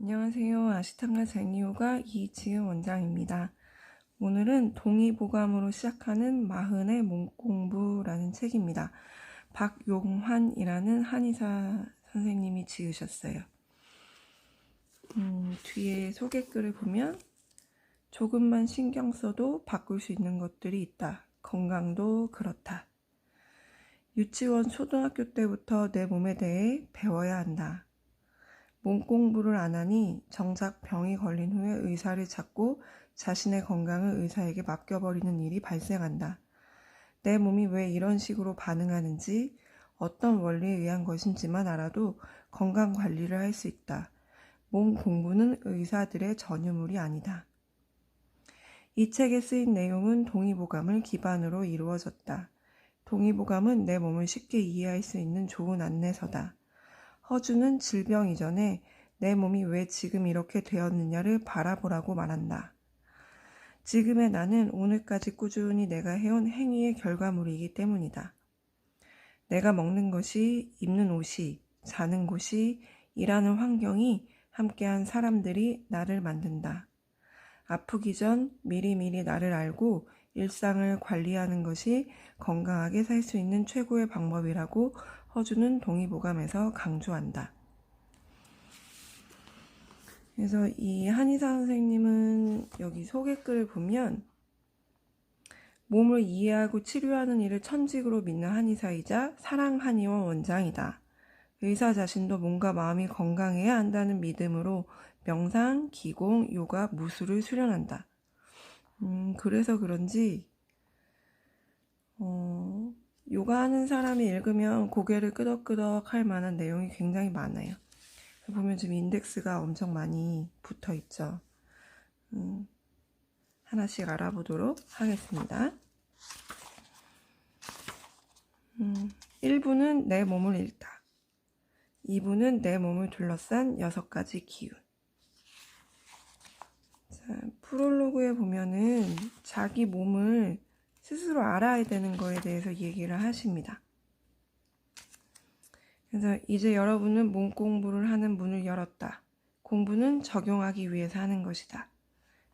안녕하세요. 아시탄가 제니오가 이지은 원장입니다. 오늘은 동의보감으로 시작하는 마흔의 몸공부라는 책입니다. 박용환이라는 한의사 선생님이 지으셨어요. 뒤에 소개글을 보면 조금만 신경 써도 바꿀 수 있는 것들이 있다. 건강도 그렇다. 유치원, 초등학교 때부터 내 몸에 대해 배워야 한다. 몸 공부를 안 하니 정작 병이 걸린 후에 의사를 찾고 자신의 건강을 의사에게 맡겨버리는 일이 발생한다. 내 몸이 왜 이런 식으로 반응하는지 어떤 원리에 의한 것인지만 알아도 건강 관리를 할 수 있다. 몸 공부는 의사들의 전유물이 아니다. 이 책에 쓰인 내용은 동의보감을 기반으로 이루어졌다. 동의보감은 내 몸을 쉽게 이해할 수 있는 좋은 안내서다. 허주는 질병 이전에 내 몸이 왜 지금 이렇게 되었느냐를 바라보라고 말한다. 지금의 나는 오늘까지 꾸준히 내가 해온 행위의 결과물이기 때문이다. 내가 먹는 것이, 입는 옷이, 자는 곳이, 일하는 환경이 함께한 사람들이 나를 만든다. 아프기 전 미리미리 나를 알고 일상을 관리하는 것이 건강하게 살 수 있는 최고의 방법이라고 허주는 동의보감에서 강조한다. 그래서 이 한의사 선생님은 여기 소개글을 보면 몸을 이해하고 치료하는 일을 천직으로 믿는 한의사이자 사랑 한의원 원장이다. 의사 자신도 몸과 마음이 건강해야 한다는 믿음으로 명상, 기공, 요가, 무술을 수련한다. 그래서 그런지 요가하는 사람이 읽으면 고개를 끄덕끄덕 할 만한 내용이 굉장히 많아요. 보면 지금 인덱스가 엄청 많이 붙어 있죠. 하나씩 알아보도록 하겠습니다. 1부는 내 몸을 읽다. 2부는 내 몸을 둘러싼 6가지 기운. 자, 프롤로그에 보면은 자기 몸을 스스로 알아야 되는 거에 대해서 얘기를 하십니다. 그래서 이제 여러분은 몸 공부를 하는 문을 열었다. 공부는 적용하기 위해서 하는 것이다.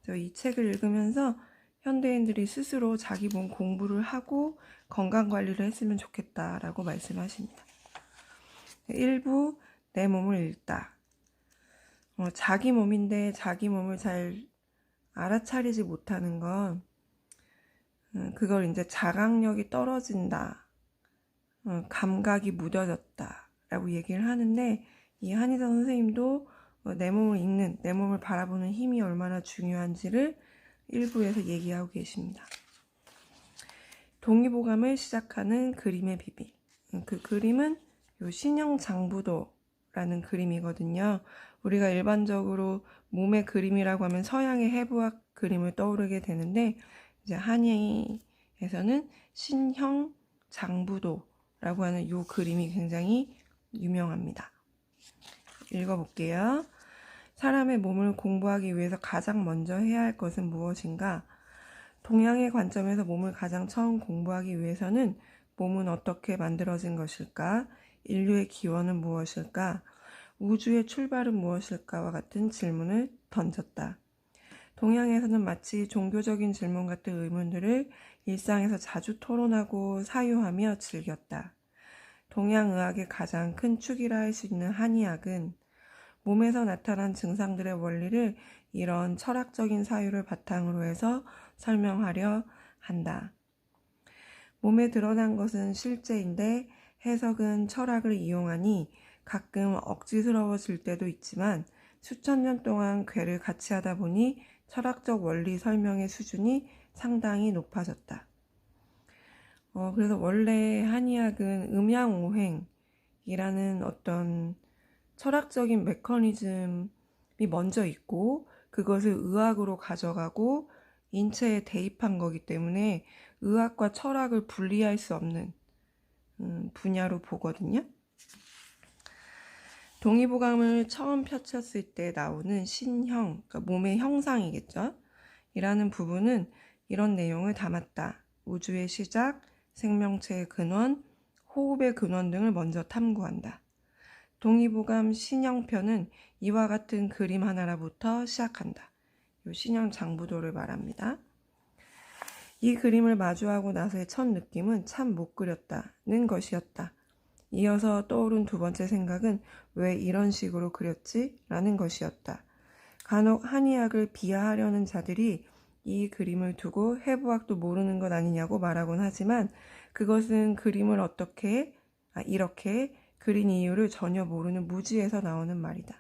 그래서 이 책을 읽으면서 현대인들이 스스로 자기 몸 공부를 하고 건강관리를 했으면 좋겠다라고 말씀하십니다. 1부 내 몸을 읽다. 자기 몸인데 자기 몸을 잘 알아차리지 못하는 건 그걸 이제 자각력이 떨어진다. 감각이 무뎌졌다 라고 얘기를 하는데, 이 한의사 선생님도 내 몸을 읽는, 내 몸을 바라보는 힘이 얼마나 중요한지를 일부에서 얘기하고 계십니다. 동의보감을 시작하는 그림의 비밀. 그 그림은 요 신형장부도라는 그림이거든요. 우리가 일반적으로 몸의 그림이라고 하면 서양의 해부학 그림을 떠오르게 되는데, 이제 한의에서는 신형장부도 라고 하는 이 그림이 굉장히 유명합니다. 읽어볼게요. 사람의 몸을 공부하기 위해서 가장 먼저 해야 할 것은 무엇인가? 동양의 관점에서 몸을 가장 처음 공부하기 위해서는 몸은 어떻게 만들어진 것일까? 인류의 기원은 무엇일까? 우주의 출발은 무엇일까와 같은 질문을 던졌다. 동양에서는 마치 종교적인 질문 같은 의문들을 일상에서 자주 토론하고 사유하며 즐겼다. 동양의학의 가장 큰 축이라 할 수 있는 한의학은 몸에서 나타난 증상들의 원리를 이런 철학적인 사유를 바탕으로 해서 설명하려 한다. 몸에 드러난 것은 실제인데 해석은 철학을 이용하니 가끔 억지스러워질 때도 있지만 수천 년 동안 궤를 같이 하다 보니 철학적 원리 설명의 수준이 상당히 높아졌다. 그래서 원래 한의학은 음양오행이라는 어떤 철학적인 메커니즘이 먼저 있고 그것을 의학으로 가져가고 인체에 대입한 거기 때문에 의학과 철학을 분리할 수 없는 분야로 보거든요. 동의보감을 처음 펼쳤을 때 나오는 신형, 그러니까 몸의 형상이겠죠. 이라는 부분은 이런 내용을 담았다. 우주의 시작, 생명체의 근원, 호흡의 근원 등을 먼저 탐구한다. 동의보감 신형편은 이와 같은 그림 하나라부터 시작한다. 이 신형장부도를 말합니다. 이 그림을 마주하고 나서의 첫 느낌은 참 못 그렸다는 것이었다. 이어서 떠오른 두 번째 생각은 왜 이런 식으로 그렸지? 라는 것이었다. 간혹 한의학을 비하하려는 자들이 이 그림을 두고 해부학도 모르는 것 아니냐고 말하곤 하지만 그것은 그림을 이렇게 그린 이유를 전혀 모르는 무지에서 나오는 말이다.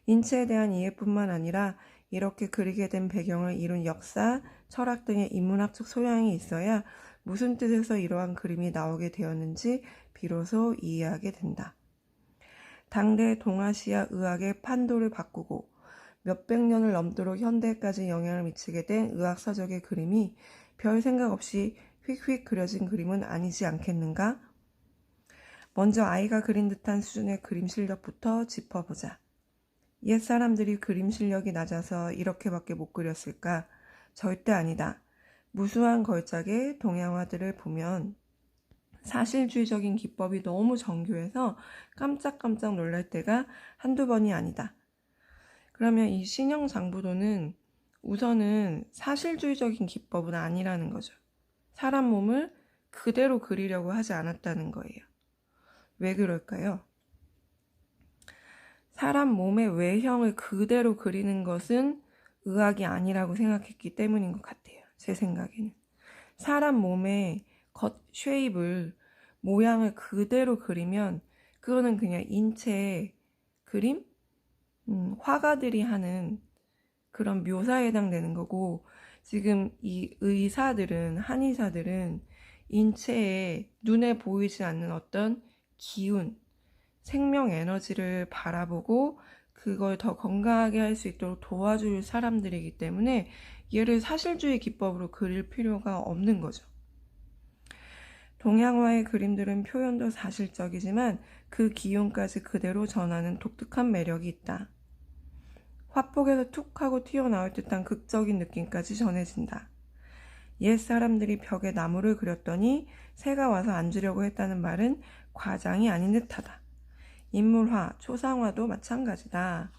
인체에 대한 이해뿐만 아니라 이렇게 그리게 된 배경을 이룬 역사, 철학 등의 인문학적 소양이 있어야 무슨 뜻에서 이러한 그림이 나오게 되었는지 비로소 이해하게 된다. 당대 동아시아 의학의 판도를 바꾸고 몇백 년을 넘도록 현대까지 영향을 미치게 된 의학서적의 그림이 별 생각 없이 휙휙 그려진 그림은 아니지 않겠는가? 먼저 아이가 그린 듯한 수준의 그림 실력부터 짚어보자. 옛 사람들이 그림 실력이 낮아서 이렇게밖에 못 그렸을까? 절대 아니다. 무수한 걸작의 동양화들을 보면 사실주의적인 기법이 너무 정교해서 깜짝깜짝 놀랄 때가 한두 번이 아니다. 그러면 이 신형장부도는 우선은 사실주의적인 기법은 아니라는 거죠. 사람 몸을 그대로 그리려고 하지 않았다는 거예요. 왜 그럴까요? 사람 몸의 외형을 그대로 그리는 것은 의학이 아니라고 생각했기 때문인 것 같아요. 제 생각에는. 사람 몸의 겉 쉐입을, 모양을 그대로 그리면 그거는 그냥 인체의 그림? 화가들이 하는 그런 묘사에 해당되는 거고, 지금 이 의사들은, 한의사들은 인체에 눈에 보이지 않는 어떤 기운, 생명 에너지를 바라보고 그걸 더 건강하게 할 수 있도록 도와줄 사람들이기 때문에 얘를 사실주의 기법으로 그릴 필요가 없는 거죠. 동양화의 그림들은 표현도 사실적이지만 그 기운까지 그대로 전하는 독특한 매력이 있다. 화폭에서 툭 하고 튀어나올 듯한 극적인 느낌까지 전해진다. 옛 사람들이 벽에 나무를 그렸더니 새가 와서 앉으려고 했다는 말은 과장이 아닌 듯하다. 인물화, 초상화도 마찬가지다.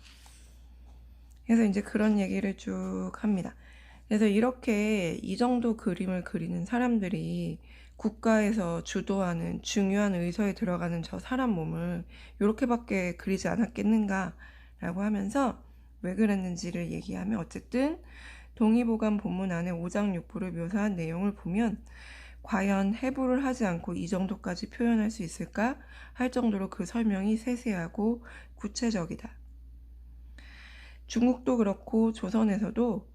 그래서 이제 그런 얘기를 쭉 합니다. 그래서 이렇게 이 정도 그림을 그리는 사람들이 국가에서 주도하는 중요한 의서에 들어가는 저 사람 몸을 이렇게밖에 그리지 않았겠는가라고 하면서 왜 그랬는지를 얘기하면 어쨌든 동의보감 본문 안에 오장육부를 묘사한 내용을 보면 과연 해부를 하지 않고 이 정도까지 표현할 수 있을까 할 정도로 그 설명이 세세하고 구체적이다. 중국도 그렇고 조선에서도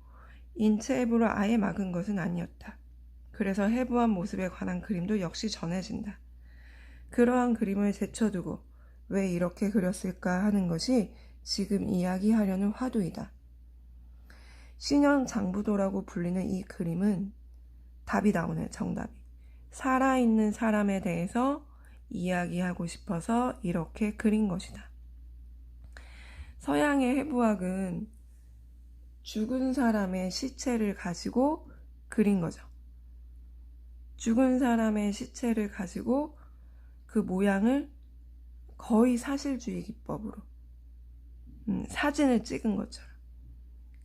인체 해부를 아예 막은 것은 아니었다. 그래서 해부한 모습에 관한 그림도 역시 전해진다. 그러한 그림을 제쳐두고 왜 이렇게 그렸을까 하는 것이 지금 이야기하려는 화두이다. 신형장부도라고 불리는 이 그림은 답이 나오네, 정답이. 살아있는 사람에 대해서 이야기하고 싶어서 이렇게 그린 것이다. 서양의 해부학은 죽은 사람의 시체를 가지고 그린 거죠. 죽은 사람의 시체를 가지고 그 모양을 거의 사실주의 기법으로 사진을 찍은 것처럼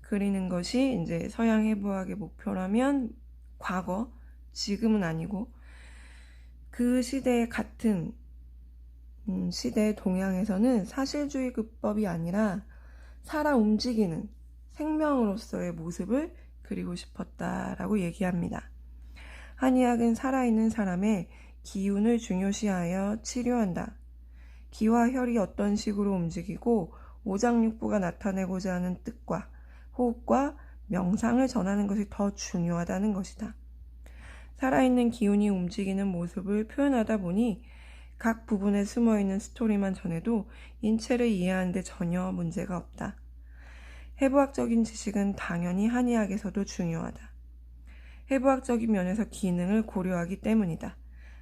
그리는 것이 이제 서양 해부학의 목표라면 과거, 지금은 아니고 그 시대의 같은 시대의 동양에서는 사실주의 기법이 아니라 살아 움직이는 생명으로서의 모습을 그리고 싶었다라고 얘기합니다. 한의학은 살아있는 사람의 기운을 중요시하여 치료한다. 기와 혈이 어떤 식으로 움직이고 오장육부가 나타내고자 하는 뜻과 호흡과 명상을 전하는 것이 더 중요하다는 것이다. 살아있는 기운이 움직이는 모습을 표현하다 보니 각 부분에 숨어있는 스토리만 전해도 인체를 이해하는 데 전혀 문제가 없다. 해부학적인 지식은 당연히 한의학에서도 중요하다. 해부학적인 면에서 기능을 고려하기 때문이다.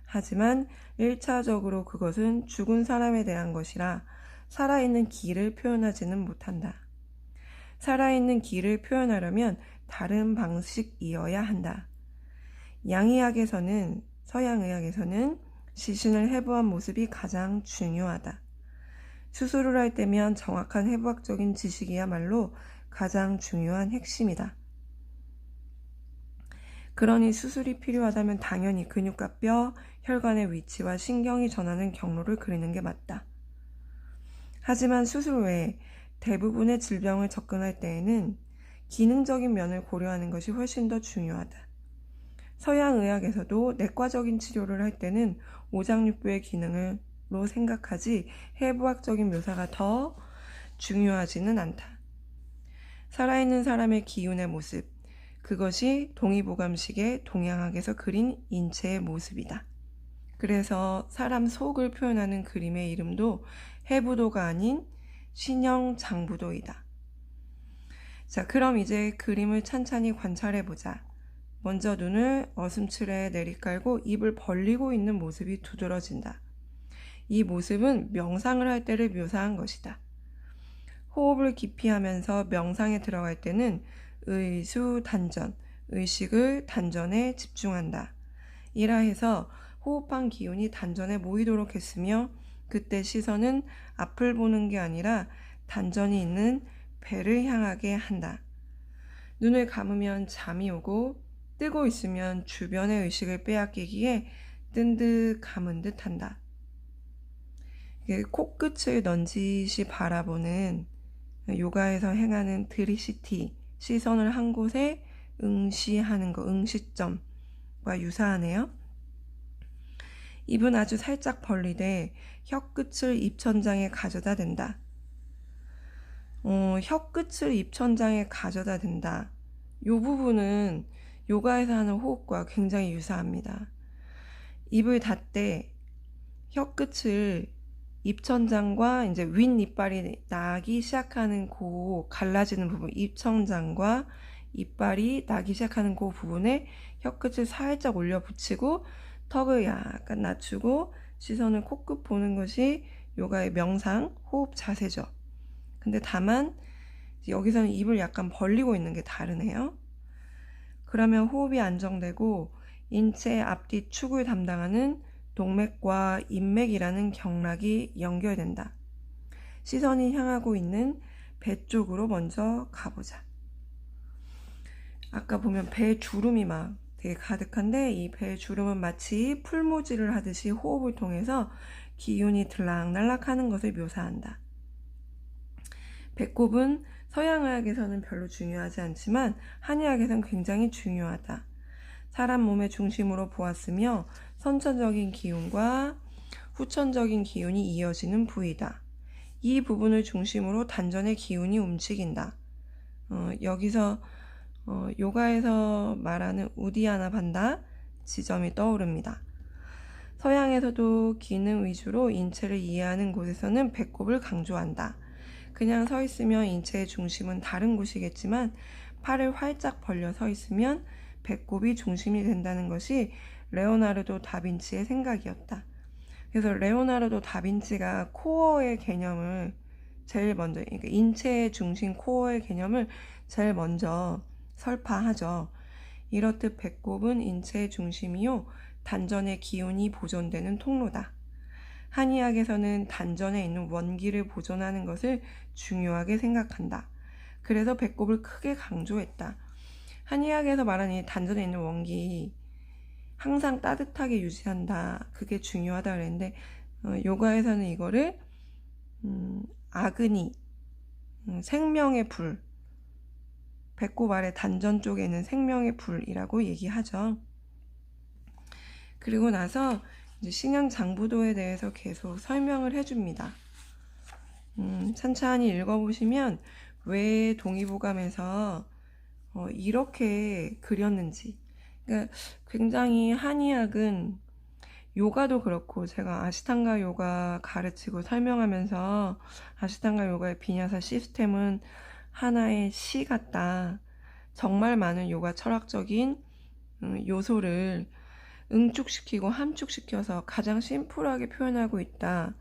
하지만 1차적으로 그것은 죽은 사람에 대한 것이라 살아있는 기를 표현하지는 못한다. 살아있는 기를 표현하려면 다른 방식이어야 한다. 양의학에서는, 서양의학에서는 시신을 해부한 모습이 가장 중요하다. 수술을 할 때면 정확한 해부학적인 지식이야말로 가장 중요한 핵심이다. 그러니 수술이 필요하다면 당연히 근육과 뼈, 혈관의 위치와 신경이 전하는 경로를 그리는 게 맞다. 하지만 수술 외에 대부분의 질병을 접근할 때에는 기능적인 면을 고려하는 것이 훨씬 더 중요하다. 서양의학에서도 내과적인 치료를 할 때는 오장육부의 기능으로 생각하지 해부학적인 묘사가 더 중요하지는 않다. 살아있는 사람의 기운의 모습, 그것이 동의보감식의 동양학에서 그린 인체의 모습이다. 그래서 사람 속을 표현하는 그림의 이름도 해부도가 아닌 신형장부도이다. 자, 그럼 이제 그림을 찬찬히 관찰해보자. 먼저 눈을 어슴츠레 내리깔고 입을 벌리고 있는 모습이 두드러진다. 이 모습은 명상을 할 때를 묘사한 것이다. 호흡을 깊이 하면서 명상에 들어갈 때는 의수단전, 의식을 단전에 집중한다. 이라 해서 호흡한 기운이 단전에 모이도록 했으며 그때 시선은 앞을 보는 게 아니라 단전이 있는 배를 향하게 한다. 눈을 감으면 잠이 오고 뜨고 있으면 주변의 의식을 빼앗기기에 뜬 듯 감은 듯 한다. 코끝을 넌지시 바라보는 요가에서 행하는 드리시티, 시선을 한 곳에 응시하는 거, 응시점과 유사하네요. 입은 아주 살짝 벌리되 혀끝을 입천장에 가져다 댄다. 혀끝을 입천장에 가져다 댄다. 이 부분은 요가에서 하는 호흡과 굉장히 유사합니다. 입을 닫되 혀끝을 입천장과 이제 윗이빨이 나기 시작하는 그 갈라지는 부분, 입천장과 이빨이 나기 시작하는 그 부분에 혀끝을 살짝 올려 붙이고 턱을 약간 낮추고 시선을 코끝 보는 것이 요가의 명상, 호흡 자세죠. 근데 다만 여기서는 입을 약간 벌리고 있는 게 다르네요. 그러면 호흡이 안정되고 인체 앞뒤 축을 담당하는 동맥과 인맥이라는 경락이 연결된다. 시선이 향하고 있는 배 쪽으로 먼저 가보자. 아까 보면 배 주름이 막 되게 가득한데 이 배 주름은 마치 풀무지를 하듯이 호흡을 통해서 기운이 들락날락 하는 것을 묘사한다. 배꼽은 서양의학에서는 별로 중요하지 않지만 한의학에서는 굉장히 중요하다. 사람 몸의 중심으로 보았으며 선천적인 기운과 후천적인 기운이 이어지는 부위다. 이 부분을 중심으로 단전의 기운이 움직인다. 여기서 요가에서 말하는 우디아나 반다 지점이 떠오릅니다. 서양에서도 기능 위주로 인체를 이해하는 곳에서는 배꼽을 강조한다. 그냥 서 있으면 인체의 중심은 다른 곳이겠지만 팔을 활짝 벌려 서 있으면 배꼽이 중심이 된다는 것이 레오나르도 다빈치의 생각이었다. 그래서 레오나르도 다빈치가 코어의 개념을 제일 먼저, 그러니까 인체의 중심 코어의 개념을 제일 먼저 설파하죠. 이렇듯 배꼽은 인체의 중심이요 단전의 기운이 보존되는 통로다. 한의학에서는 단전에 있는 원기를 보존하는 것을 중요하게 생각한다. 그래서 배꼽을 크게 강조했다. 한의학에서 말하는 이 단전에 있는 원기 항상 따뜻하게 유지한다. 그게 중요하다 그랬는데 요가에서는 이거를 아그니, 생명의 불, 배꼽 아래 단전 쪽에는 생명의 불이라고 얘기하죠. 그리고 나서 이제 신형장부도에 대해서 계속 설명을 해줍니다. 찬찬히 읽어보시면 왜 동의보감에서 이렇게 그렸는지, 그러니까 굉장히 한의학은 요가도 그렇고 제가 아시탄가 요가 가르치고 설명하면서 아시탄가 요가의 비냐사 시스템은 하나의 시 같다. 정말 많은 요가 철학적인 요소를 응축시키고 함축시켜서 가장 심플하게 표현하고 있다.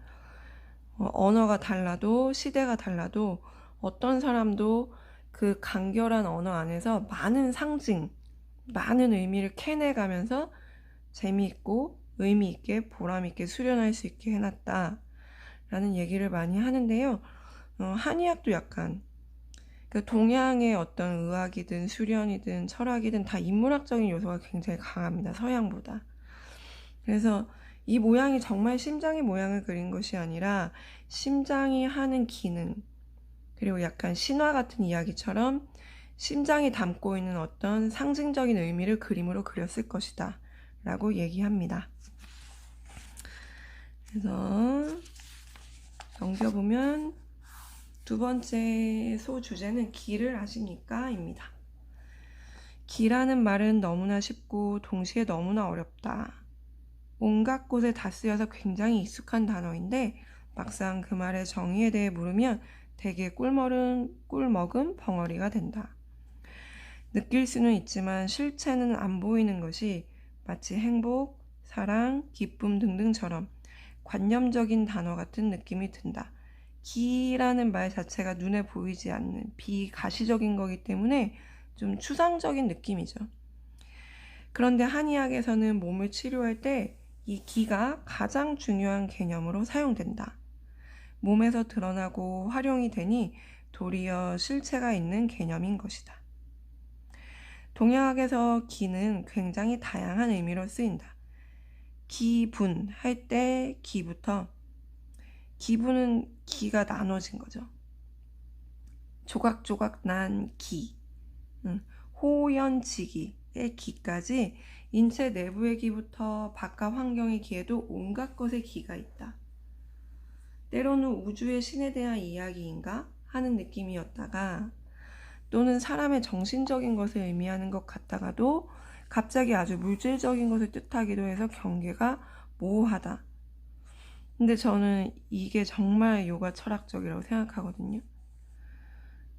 언어가 달라도 시대가 달라도 어떤 사람도 그 간결한 언어 안에서 많은 상징, 많은 의미를 캐내가면서 재미있고 의미있게 보람있게 수련할 수 있게 해놨다 라는 얘기를 많이 하는데요. 한의학도 약간 그 동양의 어떤 의학이든 수련이든 철학이든 다 인문학적인 요소가 굉장히 강합니다. 서양보다. 그래서 이 모양이 정말 심장의 모양을 그린 것이 아니라 심장이 하는 기능, 그리고 약간 신화 같은 이야기처럼 심장이 담고 있는 어떤 상징적인 의미를 그림으로 그렸을 것이다 라고 얘기합니다. 그래서 넘겨보면 두 번째 소주제는 기를 아십니까? 입니다. 기라는 말은 너무나 쉽고 동시에 너무나 어렵다. 온갖 곳에 다 쓰여서 굉장히 익숙한 단어인데 막상 그 말의 정의에 대해 물으면 되게 꿀먹은 벙어리가 된다. 느낄 수는 있지만 실체는 안 보이는 것이 마치 행복, 사랑, 기쁨 등등처럼 관념적인 단어 같은 느낌이 든다. 기라는 말 자체가 눈에 보이지 않는 비가시적인 거기 때문에 좀 추상적인 느낌이죠. 그런데 한의학에서는 몸을 치료할 때 이 기가 가장 중요한 개념으로 사용된다. 몸에서 드러나고 활용이 되니 도리어 실체가 있는 개념인 것이다. 동양학에서 기는 굉장히 다양한 의미로 쓰인다. 기분 할 때 기부터 기분은 기가 나눠진 거죠. 조각조각 난 기, 호연지기의 기까지 인체 내부의 기부터 바깥 환경의 기에도 온갖 것의 기가 있다. 때로는 우주의 신에 대한 이야기인가 하는 느낌이었다가 또는 사람의 정신적인 것을 의미하는 것 같다가도 갑자기 아주 물질적인 것을 뜻하기도 해서 경계가 모호하다. 근데 저는 이게 정말 요가 철학적이라고 생각하거든요.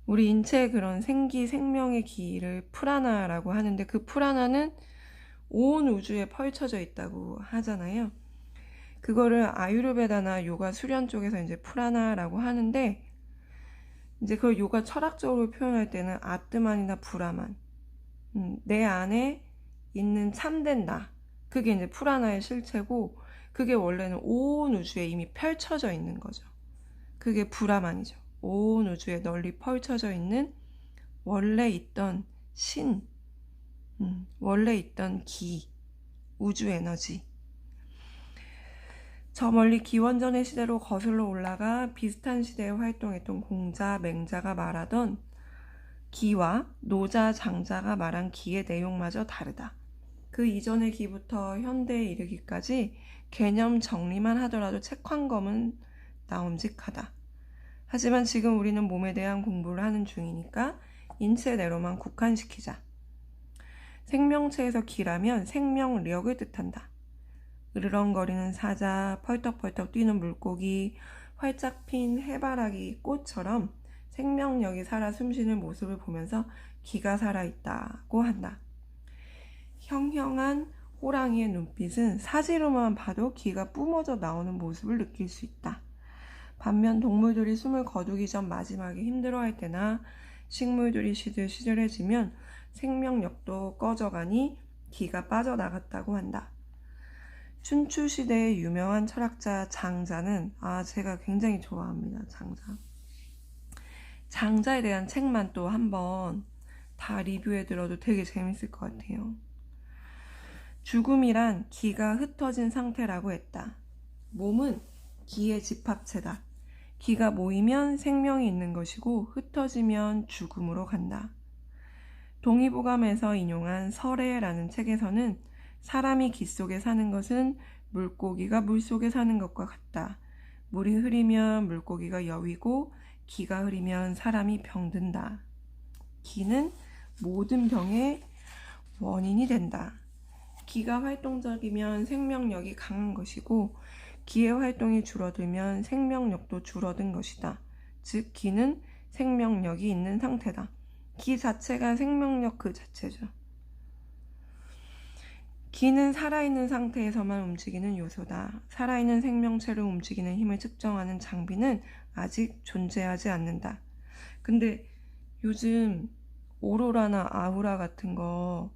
우리 인체의 그런 생기, 생명의 기를 프라나라고 하는데 그 프라나는 온 우주에 펼쳐져 있다고 하잖아요. 그거를 아유르베다나 요가 수련 쪽에서 이제 프라나라고 하는데 이제 그걸 요가 철학적으로 표현할 때는 아뜨만이나 브라만, 내 안에 있는 참된 나, 그게 이제 프라나의 실체고 그게 원래는 온 우주에 이미 펼쳐져 있는 거죠. 그게 브라만이죠. 온 우주에 널리 펼쳐져 있는 원래 있던 신, 원래 있던 기, 우주 에너지. 저 멀리 기원전의 시대로 거슬러 올라가 비슷한 시대에 활동했던 공자, 맹자가 말하던 기와 노자, 장자가 말한 기의 내용마저 다르다. 그 이전의 기부터 현대에 이르기까지 개념 정리만 하더라도 책 한 권은 나옴직하다. 하지만 지금 우리는 몸에 대한 공부를 하는 중이니까 인체 내로만 국한시키자. 생명체에서 기라면 생명력을 뜻한다. 으르렁거리는 사자, 펄떡펄떡 뛰는 물고기, 활짝 핀 해바라기 꽃처럼 생명력이 살아 숨쉬는 모습을 보면서 기가 살아있다고 한다. 형형한 호랑이의 눈빛은 사지로만 봐도 기가 뿜어져 나오는 모습을 느낄 수 있다. 반면 동물들이 숨을 거두기 전 마지막에 힘들어할 때나 식물들이 시들시들해지면 생명력도 꺼져가니 기가 빠져나갔다고 한다. 춘추시대의 유명한 철학자 장자는 제가 굉장히 좋아합니다. 장자에 대한 책만 또 한번 다 리뷰해 들어도 되게 재밌을 것 같아요. 죽음이란 기가 흩어진 상태라고 했다. 몸은 기의 집합체다. 기가 모이면 생명이 있는 것이고 흩어지면 죽음으로 간다. 동의보감에서 인용한 설해라는 책에서는 사람이 기 속에 사는 것은 물고기가 물 속에 사는 것과 같다. 물이 흐리면 물고기가 여위고 기가 흐리면 사람이 병든다. 기는 모든 병의 원인이 된다. 기가 활동적이면 생명력이 강한 것이고 기의 활동이 줄어들면 생명력도 줄어든 것이다. 즉 기는 생명력이 있는 상태다. 기 자체가 생명력 그 자체죠. 기는 살아있는 상태에서만 움직이는 요소다. 살아있는 생명체를 움직이는 힘을 측정하는 장비는 아직 존재하지 않는다. 근데 요즘 오로라나 아우라 같은 거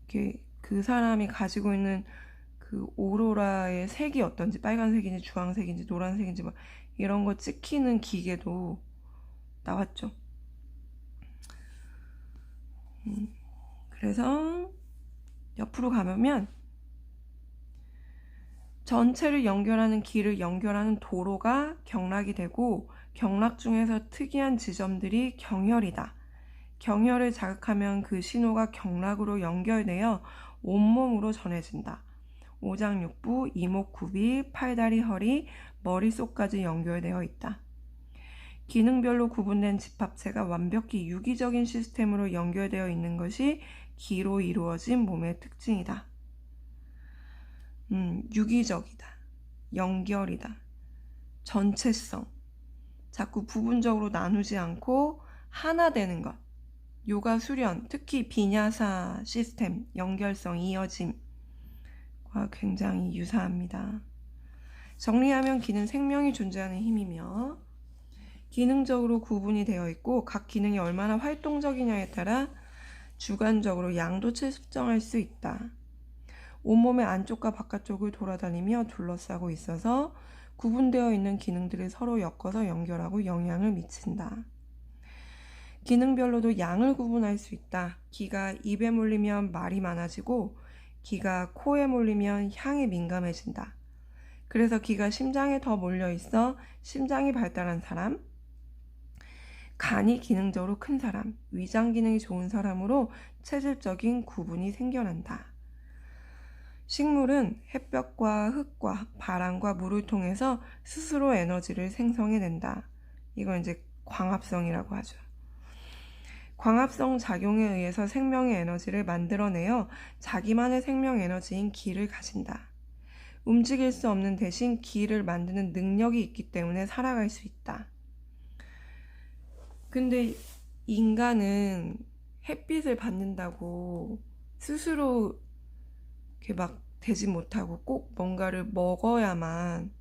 이렇게 그 사람이 가지고 있는 그 그 오로라의 색이 어떤지, 빨간색인지 주황색인지 노란색인지 막 이런 거 찍히는 기계도 나왔죠. 그래서 옆으로 가보면 전체를 연결하는 길을 연결하는 도로가 경락이 되고, 경락 중에서 특이한 지점들이 경혈이다. 경혈을 자극하면 그 신호가 경락으로 연결되어 온몸으로 전해진다. 오장육부, 이목구비, 팔다리, 허리, 머릿속까지 연결되어 있다. 기능별로 구분된 집합체가 완벽히 유기적인 시스템으로 연결되어 있는 것이 기로 이루어진 몸의 특징이다. 유기적이다. 연결이다. 전체성. 자꾸 부분적으로 나누지 않고 하나 되는 것. 요가 수련, 특히 비냐사 시스템, 연결성, 이어짐과 굉장히 유사합니다. 정리하면 기는 생명이 존재하는 힘이며, 기능적으로 구분이 되어 있고 각 기능이 얼마나 활동적이냐에 따라 주관적으로 양도 측정할 수 있다. 온몸의 안쪽과 바깥쪽을 돌아다니며 둘러싸고 있어서 구분되어 있는 기능들을 서로 엮어서 연결하고 영향을 미친다. 기능별로도 양을 구분할 수 있다. 기가 입에 몰리면 말이 많아지고 기가 코에 몰리면 향에 민감해진다. 그래서 기가 심장에 더 몰려 있어 심장이 발달한 사람, 간이 기능적으로 큰 사람, 위장 기능이 좋은 사람으로 체질적인 구분이 생겨난다. 식물은 햇볕과 흙과 바람과 물을 통해서 스스로 에너지를 생성해낸다. 이건 이제 광합성이라고 하죠. 광합성 작용에 의해서 생명의 에너지를 만들어내어 자기만의 생명 에너지인 기를 가진다. 움직일 수 없는 대신 기를 만드는 능력이 있기 때문에 살아갈 수 있다. 근데 인간은 햇빛을 받는다고 스스로 이렇게 막 되지 못하고 꼭 뭔가를 먹어야만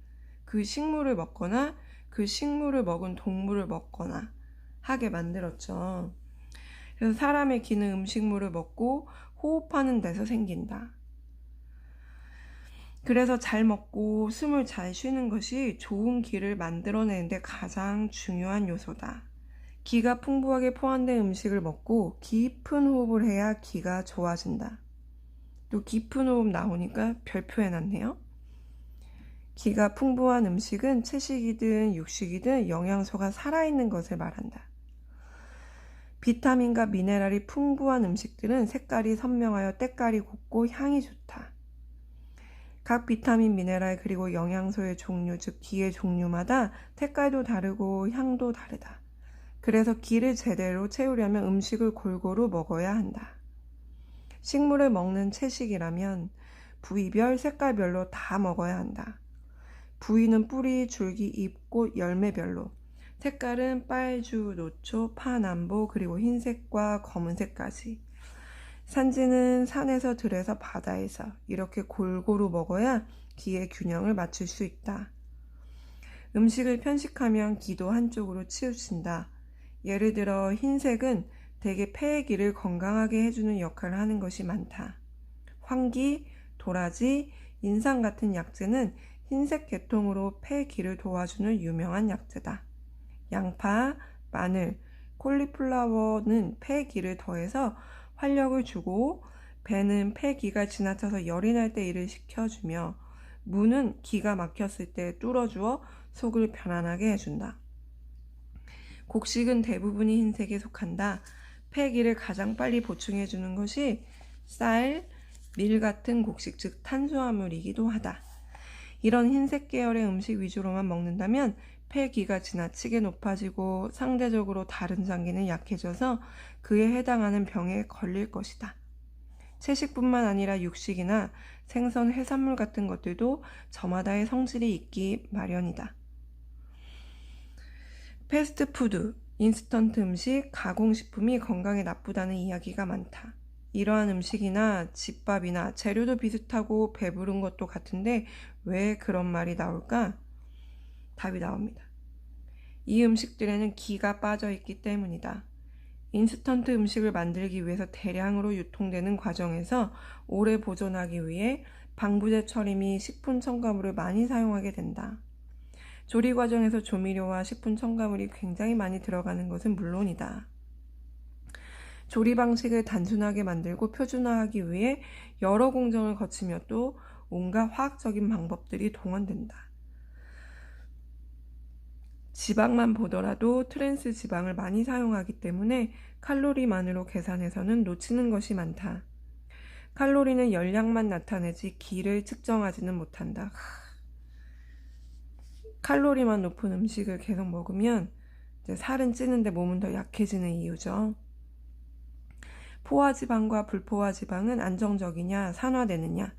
그 식물을 먹거나 그 식물을 먹은 동물을 먹거나 하게 만들었죠. 그래서 사람의 기는 음식물을 먹고 호흡하는 데서 생긴다. 그래서 잘 먹고 숨을 잘 쉬는 것이 좋은 기를 만들어내는데 가장 중요한 요소다. 기가 풍부하게 포함된 음식을 먹고 깊은 호흡을 해야 기가 좋아진다. 또 깊은 호흡 나오니까 별표 해놨네요. 기가 풍부한 음식은 채식이든 육식이든 영양소가 살아있는 것을 말한다. 비타민과 미네랄이 풍부한 음식들은 색깔이 선명하여 때깔이 곱고 향이 좋다. 각 비타민, 미네랄 그리고 영양소의 종류, 즉 기의 종류마다 색깔도 다르고 향도 다르다. 그래서 기를 제대로 채우려면 음식을 골고루 먹어야 한다. 식물을 먹는 채식이라면 부위별, 색깔별로 다 먹어야 한다. 부위는 뿌리, 줄기, 잎, 꽃, 열매별로. 색깔은 빨주, 노초, 파남보, 그리고 흰색과 검은색까지. 산지는 산에서 들에서 바다에서 이렇게 골고루 먹어야 기의 균형을 맞출 수 있다. 음식을 편식하면 기도 한쪽으로 치우친다. 예를 들어 흰색은 대개 폐의 기를 건강하게 해주는 역할을 하는 것이 많다. 황기, 도라지, 인삼 같은 약재는 흰색 계통으로 폐의 기를 도와주는 유명한 약재다. 양파, 마늘, 콜리플라워는 폐의 기를 더해서 활력을 주고, 배는 폐기가 지나쳐서 열이 날 때 일을 식혀주며, 무는 기가 막혔을 때 뚫어주어 속을 편안하게 해준다. 곡식은 대부분이 흰색에 속한다. 폐기를 가장 빨리 보충해주는 것이 쌀, 밀 같은 곡식, 즉 탄수화물이기도 하다. 이런 흰색 계열의 음식 위주로만 먹는다면 폐기가 지나치게 높아지고 상대적으로 다른 장기는 약해져서 그에 해당하는 병에 걸릴 것이다. 채식뿐만 아니라 육식이나 생선, 해산물 같은 것들도 저마다의 성질이 있기 마련이다. 패스트푸드, 인스턴트 음식, 가공식품이 건강에 나쁘다는 이야기가 많다. 이러한 음식이나 집밥이나 재료도 비슷하고 배부른 것도 같은데 왜 그런 말이 나올까? 답이 나옵니다. 이 음식들에는 기가 빠져 있기 때문이다. 인스턴트 음식을 만들기 위해서 대량으로 유통되는 과정에서 오래 보존하기 위해 방부제 처리 및 식품 첨가물을 많이 사용하게 된다. 조리 과정에서 조미료와 식품 첨가물이 굉장히 많이 들어가는 것은 물론이다. 조리 방식을 단순하게 만들고 표준화하기 위해 여러 공정을 거치며 또 온갖 화학적인 방법들이 동원된다. 지방만 보더라도 트랜스 지방을 많이 사용하기 때문에 칼로리만으로 계산해서는 놓치는 것이 많다. 칼로리는 열량만 나타내지 기를 측정하지는 못한다. 칼로리만 높은 음식을 계속 먹으면 이제 살은 찌는데 몸은 더 약해지는 이유죠. 포화지방과 불포화지방은 안정적이냐, 산화되느냐,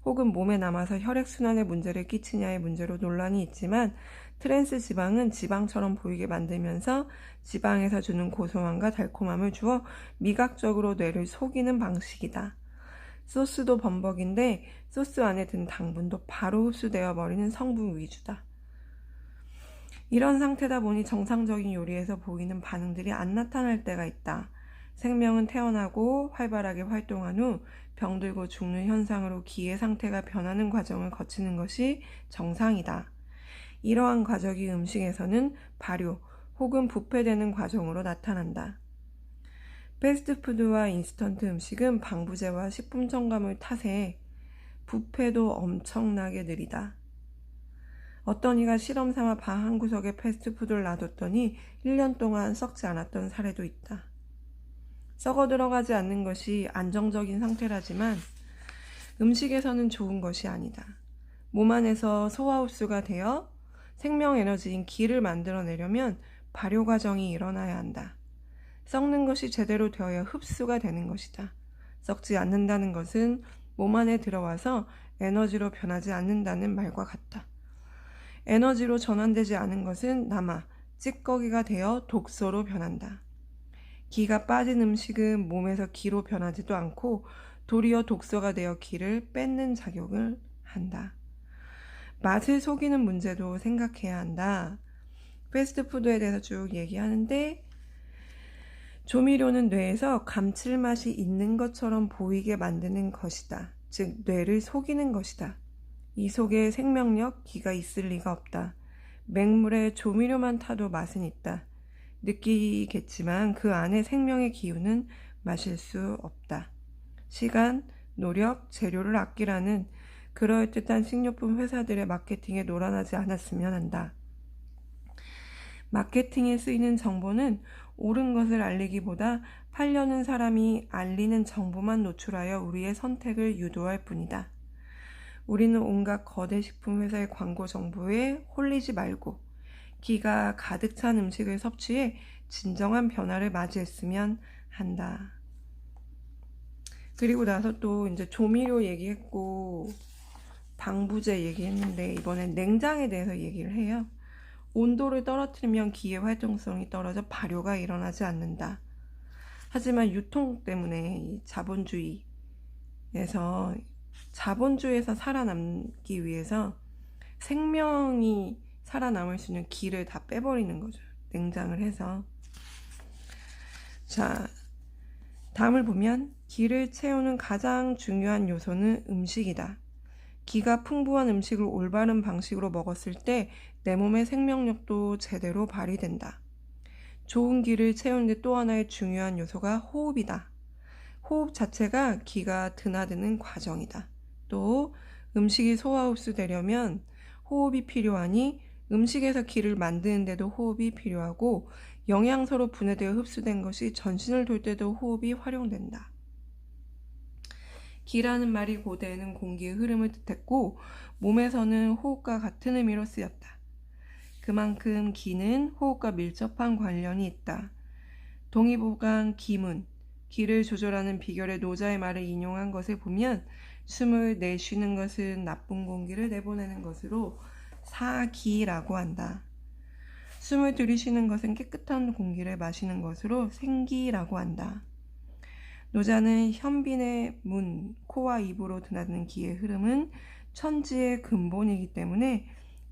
혹은 몸에 남아서 혈액순환에 문제를 끼치냐의 문제로 논란이 있지만 트랜스 지방은 지방처럼 보이게 만들면서 지방에서 주는 고소함과 달콤함을 주어 미각적으로 뇌를 속이는 방식이다. 소스도 범벅인데 소스 안에 든 당분도 바로 흡수되어 버리는 성분 위주다. 이런 상태다 보니 정상적인 요리에서 보이는 반응들이 안 나타날 때가 있다. 생명은 태어나고 활발하게 활동한 후 병들고 죽는 현상으로 기의 상태가 변하는 과정을 거치는 것이 정상이다. 이러한 과정이 음식에서는 발효 혹은 부패되는 과정으로 나타난다. 패스트푸드와 인스턴트 음식은 방부제와 식품 첨가물 탓에 부패도 엄청나게 느리다. 어떤 이가 실험 삼아 방 한 구석에 패스트푸드를 놔뒀더니 1년 동안 썩지 않았던 사례도 있다. 썩어 들어가지 않는 것이 안정적인 상태라지만 음식에서는 좋은 것이 아니다. 몸 안에서 소화흡수가 되어 생명 에너지인 기를 만들어내려면 발효 과정이 일어나야 한다. 썩는 것이 제대로 되어야 흡수가 되는 것이다. 썩지 않는다는 것은 몸 안에 들어와서 에너지로 변하지 않는다는 말과 같다. 에너지로 전환되지 않은 것은 남아 찌꺼기가 되어 독소로 변한다. 기가 빠진 음식은 몸에서 기로 변하지도 않고 도리어 독소가 되어 기를 뺏는 작용을 한다. 맛을 속이는 문제도 생각해야 한다. 패스트푸드에 대해서 쭉 얘기하는데 조미료는 뇌에서 감칠맛이 있는 것처럼 보이게 만드는 것이다. 즉 뇌를 속이는 것이다. 이 속에 생명력, 기가 있을 리가 없다. 맹물에 조미료만 타도 맛은 있다. 느끼겠지만 그 안에 생명의 기운은 마실 수 없다. 시간, 노력, 재료를 아끼라는 그럴듯한 식료품 회사들의 마케팅에 노란하지 않았으면 한다. 마케팅에 쓰이는 정보는 옳은 것을 알리기보다 팔려는 사람이 알리는 정보만 노출하여 우리의 선택을 유도할 뿐이다. 우리는 온갖 거대 식품 회사의 광고 정보에 홀리지 말고 기가 가득 찬 음식을 섭취해 진정한 변화를 맞이했으면 한다. 그리고 나서 또 이제 조미료 얘기했고 방부제 얘기했는데 이번엔 냉장에 대해서 얘기를 해요. 온도를 떨어뜨리면 기의 활동성이 떨어져 발효가 일어나지 않는다. 하지만 유통 때문에 이 자본주의에서 살아남기 위해서 생명이 살아남을 수 있는 기를 다 빼버리는 거죠. 냉장을 해서. 자, 다음을 보면 기를 채우는 가장 중요한 요소는 음식이다. 기가 풍부한 음식을 올바른 방식으로 먹었을 때 내 몸의 생명력도 제대로 발휘된다. 좋은 기를 채우는데 또 하나의 중요한 요소가 호흡이다. 호흡 자체가 기가 드나드는 과정이다. 또 음식이 소화 흡수되려면 호흡이 필요하니 음식에서 기를 만드는데도 호흡이 필요하고 영양소로 분해되어 흡수된 것이 전신을 돌 때도 호흡이 활용된다. 기라는 말이 고대에는 공기의 흐름을 뜻했고 몸에서는 호흡과 같은 의미로 쓰였다. 그만큼 기는 호흡과 밀접한 관련이 있다. 동의보감 기문, 기를 조절하는 비결의 노자의 말을 인용한 것을 보면 숨을 내쉬는 것은 나쁜 공기를 내보내는 것으로 사기라고 한다. 숨을 들이쉬는 것은 깨끗한 공기를 마시는 것으로 생기라고 한다. 노자는 현빈의 문, 코와 입으로 드나드는 기의 흐름은 천지의 근본이기 때문에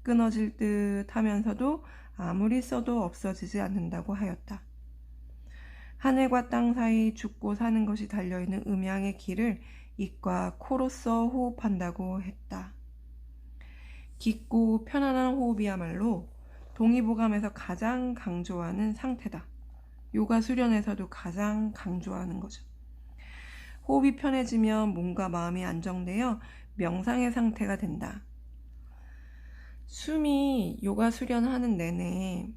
끊어질 듯 하면서도 아무리 써도 없어지지 않는다고 하였다. 하늘과 땅 사이 죽고 사는 것이 달려있는 음양의 기를 입과 코로써 호흡한다고 했다. 깊고 편안한 호흡이야말로 동의보감에서 가장 강조하는 상태다. 요가 수련에서도 가장 강조하는 거죠. 호흡이 편해지면 몸과 마음이 안정되어 명상의 상태가 된다. 숨이 요가 수련하는 내내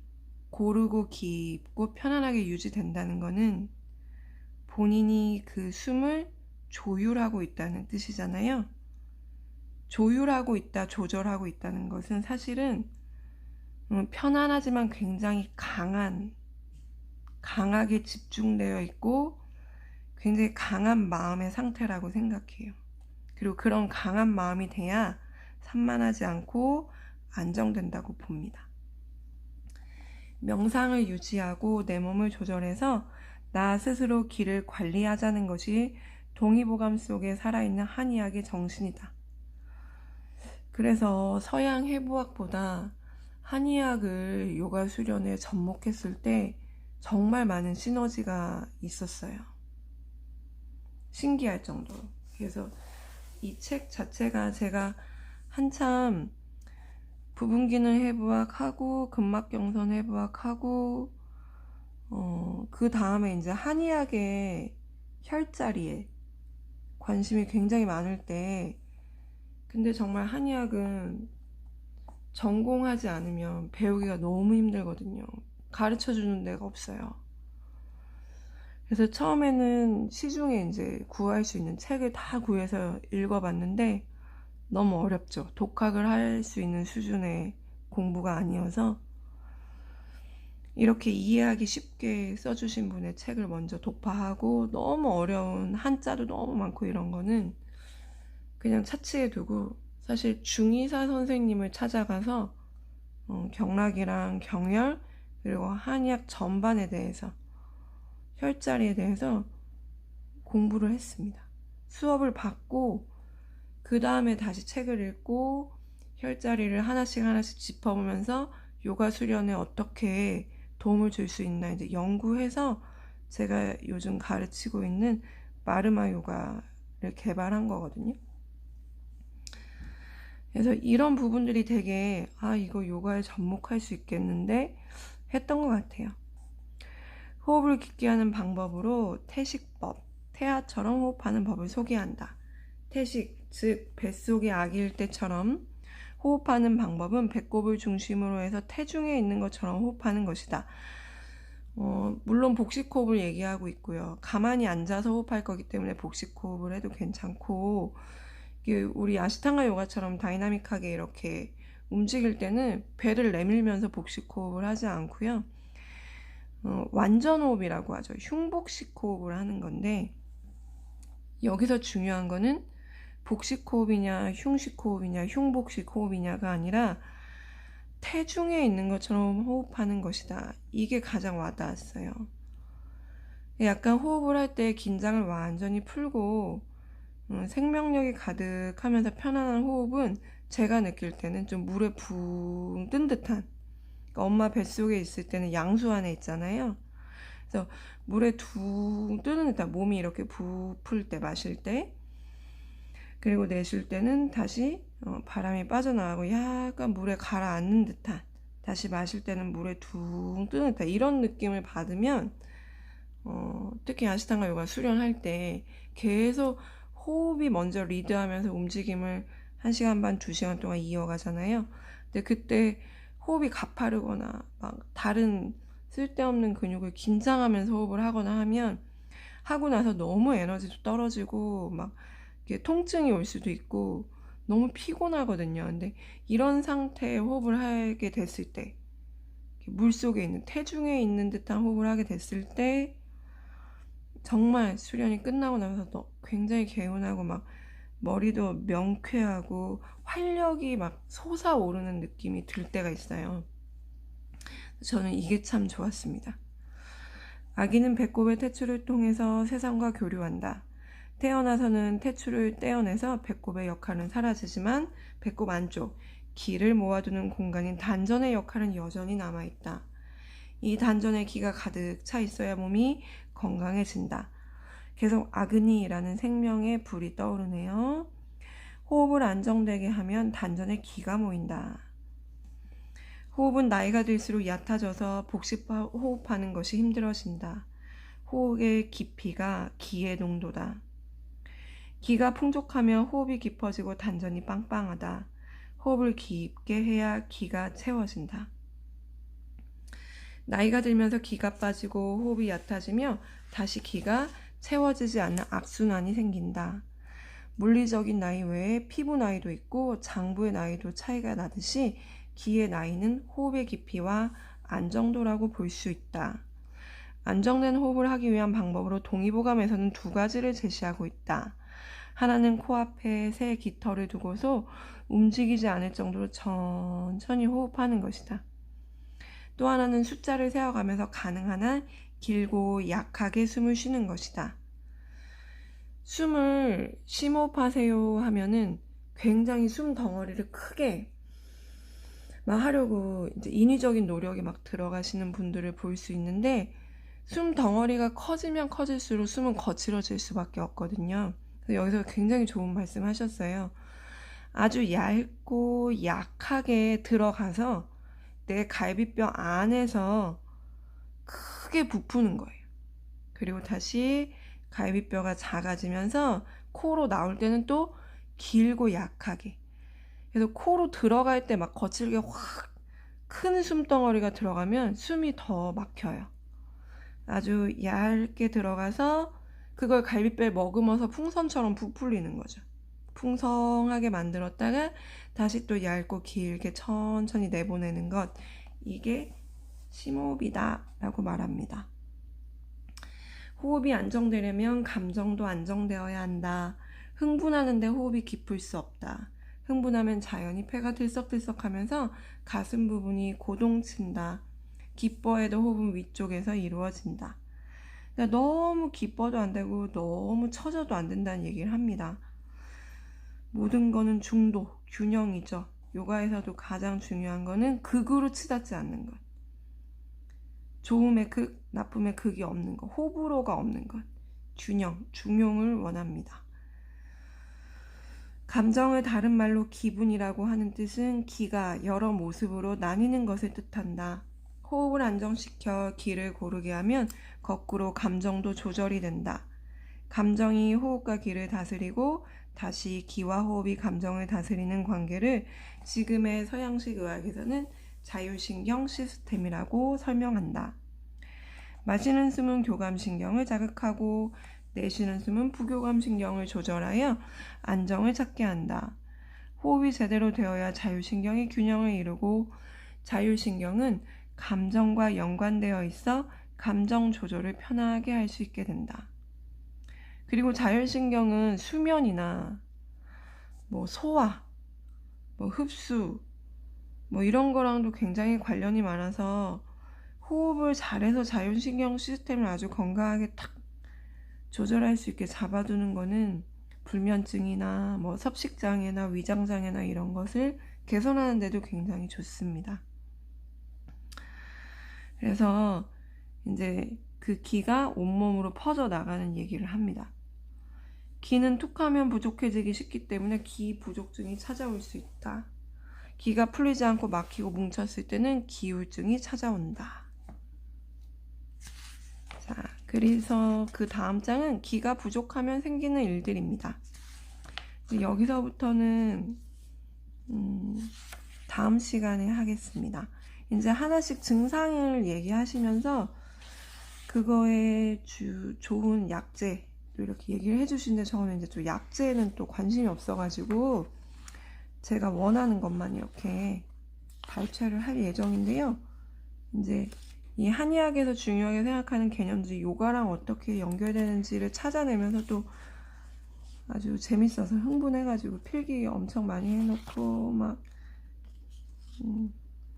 고르고 깊고 편안하게 유지된다는 것은 본인이 그 숨을 조율하고 있다는 뜻이잖아요. 조율하고 있다, 조절하고 있다는 것은 사실은 편안하지만 굉장히 강하게 집중되어 있고 굉장히 강한 마음의 상태라고 생각해요. 그리고 그런 강한 마음이 돼야 산만하지 않고 안정된다고 봅니다. 명상을 유지하고 내 몸을 조절해서 나 스스로 기를 관리하자는 것이 동의보감 속에 살아있는 한의학의 정신이다. 그래서 서양 해부학보다 한의학을 요가 수련에 접목했을 때 정말 많은 시너지가 있었어요. 신기할 정도로. 그래서 이 책 자체가 제가 한참 부분기능 해부학하고 근막경선 해부학하고 그 다음에 이제 한의학의 혈자리에 관심이 굉장히 많을 때, 근데 정말 한의학은 전공하지 않으면 배우기가 너무 힘들거든요. 가르쳐주는 데가 없어요. 그래서 처음에는 시중에 이제 구할 수 있는 책을 다 구해서 읽어봤는데 너무 어렵죠. 독학을 할 수 있는 수준의 공부가 아니어서 이렇게 이해하기 쉽게 써주신 분의 책을 먼저 독파하고, 너무 어려운 한자도 너무 많고 이런 거는 그냥 차치해 두고 사실 중의사 선생님을 찾아가서 경락이랑 경혈 그리고 한의학 전반에 대해서, 혈자리에 대해서 공부를 했습니다. 수업을 받고 그 다음에 다시 책을 읽고 혈자리를 하나씩 짚어보면서 요가 수련에 어떻게 도움을 줄 수 있나 이제 연구해서 제가 요즘 가르치고 있는 마르마 요가를 개발한 거거든요. 그래서 이런 부분들이 되게 이거 요가에 접목할 수 있겠는데 했던 것 같아요. 호흡을 깊게 하는 방법으로 태식법, 태아처럼 호흡하는 법을 소개한다. 태식, 즉 뱃속에 아기일 때처럼 호흡하는 방법은 배꼽을 중심으로 해서 태중에 있는 것처럼 호흡하는 것이다. 물론 복식호흡을 얘기하고 있고요. 가만히 앉아서 호흡할 거기 때문에 복식호흡을 해도 괜찮고, 우리 아시탕가 요가처럼 다이나믹하게 이렇게 움직일 때는 배를 내밀면서 복식호흡을 하지 않고요. 완전호흡이라고 하죠. 흉복식 호흡을 하는 건데, 여기서 중요한 거는 복식호흡이냐 흉식호흡이냐 흉복식 호흡이냐가 아니라 태중에 있는 것처럼 호흡하는 것이다. 이게 가장 와닿았어요. 약간 호흡을 할 때 긴장을 완전히 풀고 생명력이 가득하면서 편안한 호흡은 제가 느낄 때는 좀 물에 붕 뜬 듯한, 그러니까 엄마 뱃속에 있을 때는 양수 안에 있잖아요. 그래서 물에 둥 뜨는 듯한, 몸이 이렇게 부풀 때 마실 때, 그리고 내쉴 때는 다시 바람이 빠져나가고 약간 물에 가라앉는 듯한, 다시 마실 때는 물에 둥 뜨는 듯한 이런 느낌을 받으면 특히 아시탕가 요가 수련할 때 계속 호흡이 먼저 리드하면서 움직임을 1시간 반, 2시간 동안 이어가잖아요. 근데 그때 호흡이 가파르거나 막 다른 쓸데없는 근육을 긴장하면서 호흡을 하거나 하면 하고 나서 너무 에너지도 떨어지고 막 통증이 올 수도 있고 너무 피곤하거든요. 근데 이런 상태의 호흡을 하게 됐을 때, 물속에 있는 태중에 있는 듯한 호흡을 하게 됐을 때 정말 수련이 끝나고 나서 굉장히 개운하고 막 머리도 명쾌하고 활력이 막 솟아오르는 느낌이 들 때가 있어요. 저는 이게 참 좋았습니다. 아기는 배꼽의 태출을 통해서 세상과 교류한다. 태어나서는 태출을 떼어내서 배꼽의 역할은 사라지지만 배꼽 안쪽, 기를 모아두는 공간인 단전의 역할은 여전히 남아있다. 이 단전에 기가 가득 차 있어야 몸이 건강해진다. 계속 아그니라는 생명의 불이 떠오르네요. 호흡을 안정되게 하면 단전에 기가 모인다. 호흡은 나이가 들수록 얕아져서 복식 호흡하는 것이 힘들어진다. 호흡의 깊이가 기의 농도다. 기가 풍족하면 호흡이 깊어지고 단전이 빵빵하다. 호흡을 깊게 해야 기가 채워진다. 나이가 들면서 기가 빠지고 호흡이 얕아지며 다시 기가 채워지지 않는 악순환이 생긴다. 물리적인 나이 외에 피부 나이도 있고 장부의 나이도 차이가 나듯이 기의 나이는 호흡의 깊이와 안정도라고 볼 수 있다. 안정된 호흡을 하기 위한 방법으로 동의보감에서는 두 가지를 제시하고 있다. 하나는 코앞에 새 깃털을 두고서 움직이지 않을 정도로 천천히 호흡하는 것이다. 또 하나는 숫자를 세어가면서 가능한 한 길고 약하게 숨을 쉬는 것이다. 숨을 심호흡하세요 하면은 굉장히 숨 덩어리를 크게 막 하려고 이제 인위적인 노력이 막 들어가시는 분들을 볼 수 있는데 숨 덩어리가 커지면 커질수록 숨은 거칠어질 수밖에 없거든요. 그래서 여기서 굉장히 좋은 말씀 하셨어요. 아주 얇고 약하게 들어가서 내 갈비뼈 안에서 크게 부푸는 거예요. 그리고 다시 갈비뼈가 작아지면서 코로 나올 때는 또 길고 약하게. 그래서 코로 들어갈 때 막 거칠게 확 큰 숨덩어리가 들어가면 숨이 더 막혀요. 아주 얇게 들어가서 그걸 갈비뼈에 머금어서 풍선처럼 부풀리는 거죠. 풍성하게 만들었다가 다시 또 얇고 길게 천천히 내보내는 것, 이게 심호흡이다 라고 말합니다. 호흡이 안정되려면 감정도 안정되어야 한다. 흥분하는데 호흡이 깊을 수 없다. 흥분하면 자연히 폐가 들썩들썩하면서 가슴 부분이 고동친다. 기뻐해도 호흡은 위쪽에서 이루어진다. 그러니까 너무 기뻐도 안 되고 너무 처져도 안 된다는 얘기를 합니다. 모든 거는 중도, 균형이죠. 요가에서도 가장 중요한 거는 극으로 치닫지 않는 것. 좋음의 극, 나쁨의 극이 없는 것, 호불호가 없는 것. 균형, 중용을 원합니다. 감정을 다른 말로 기분이라고 하는 뜻은 기가 여러 모습으로 나뉘는 것을 뜻한다. 호흡을 안정시켜 기를 고르게 하면 거꾸로 감정도 조절이 된다. 감정이 호흡과 기를 다스리고 다시 기와 호흡이 감정을 다스리는 관계를 지금의 서양식 의학에서는 자율신경 시스템이라고 설명한다. 마시는 숨은 교감신경을 자극하고 내쉬는 숨은 부교감신경을 조절하여 안정을 찾게 한다. 호흡이 제대로 되어야 자율신경이 균형을 이루고 자율신경은 감정과 연관되어 있어 감정 조절을 편하게 할 수 있게 된다. 그리고 자율신경은 수면이나 소화, 흡수 이런 거랑도 굉장히 관련이 많아서 호흡을 잘해서 자율신경 시스템을 아주 건강하게 탁 조절할 수 있게 잡아두는 거는 불면증이나 섭식장애나 위장장애나 이런 것을 개선하는 데도 굉장히 좋습니다. 그래서 이제 그 기가 온몸으로 퍼져 나가는 얘기를 합니다. 기는 툭하면 부족해지기 쉽기 때문에 기 부족증이 찾아올 수 있다. 기가 풀리지 않고 막히고 뭉쳤을 때는 기울증이 찾아온다. 자, 그래서 그 다음 장은 기가 부족하면 생기는 일들입니다. 여기서부터는 다음 시간에 하겠습니다. 이제 하나씩 증상을 얘기하시면서 그거에 좋은 약제 이렇게 얘기를 해주시는데 저는 이제 좀 약제는 또 관심이 없어가지고 제가 원하는 것만 이렇게 발췌를 할 예정인데요. 이제 이 한의학에서 중요하게 생각하는 개념들이 요가랑 어떻게 연결되는지를 찾아내면서 또 아주 재밌어서 흥분해가지고 필기 엄청 많이 해놓고 막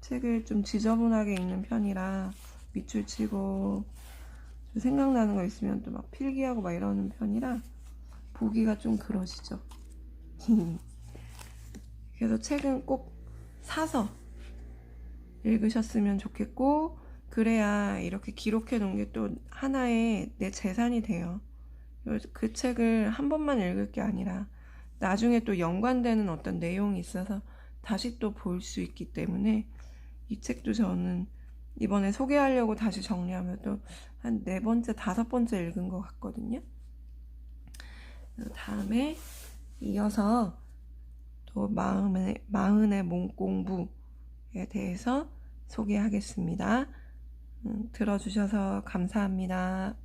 책을 좀 지저분하게 읽는 편이라 밑줄 치고 생각나는 거 있으면 또 막 필기하고 막 이러는 편이라 보기가 좀 그러시죠. 그래서 책은 꼭 사서 읽으셨으면 좋겠고 그래야 이렇게 기록해 놓은 게 또 하나의 내 재산이 돼요. 그 책을 한 번만 읽을 게 아니라 나중에 또 연관되는 어떤 내용이 있어서 다시 또 볼 수 있기 때문에 이 책도 저는 이번에 소개하려고 다시 정리하면 또 한 4번째, 5번째 읽은 것 같거든요. 다음에 이어서 또 마흔의 몸공부에 대해서 소개하겠습니다. 들어주셔서 감사합니다.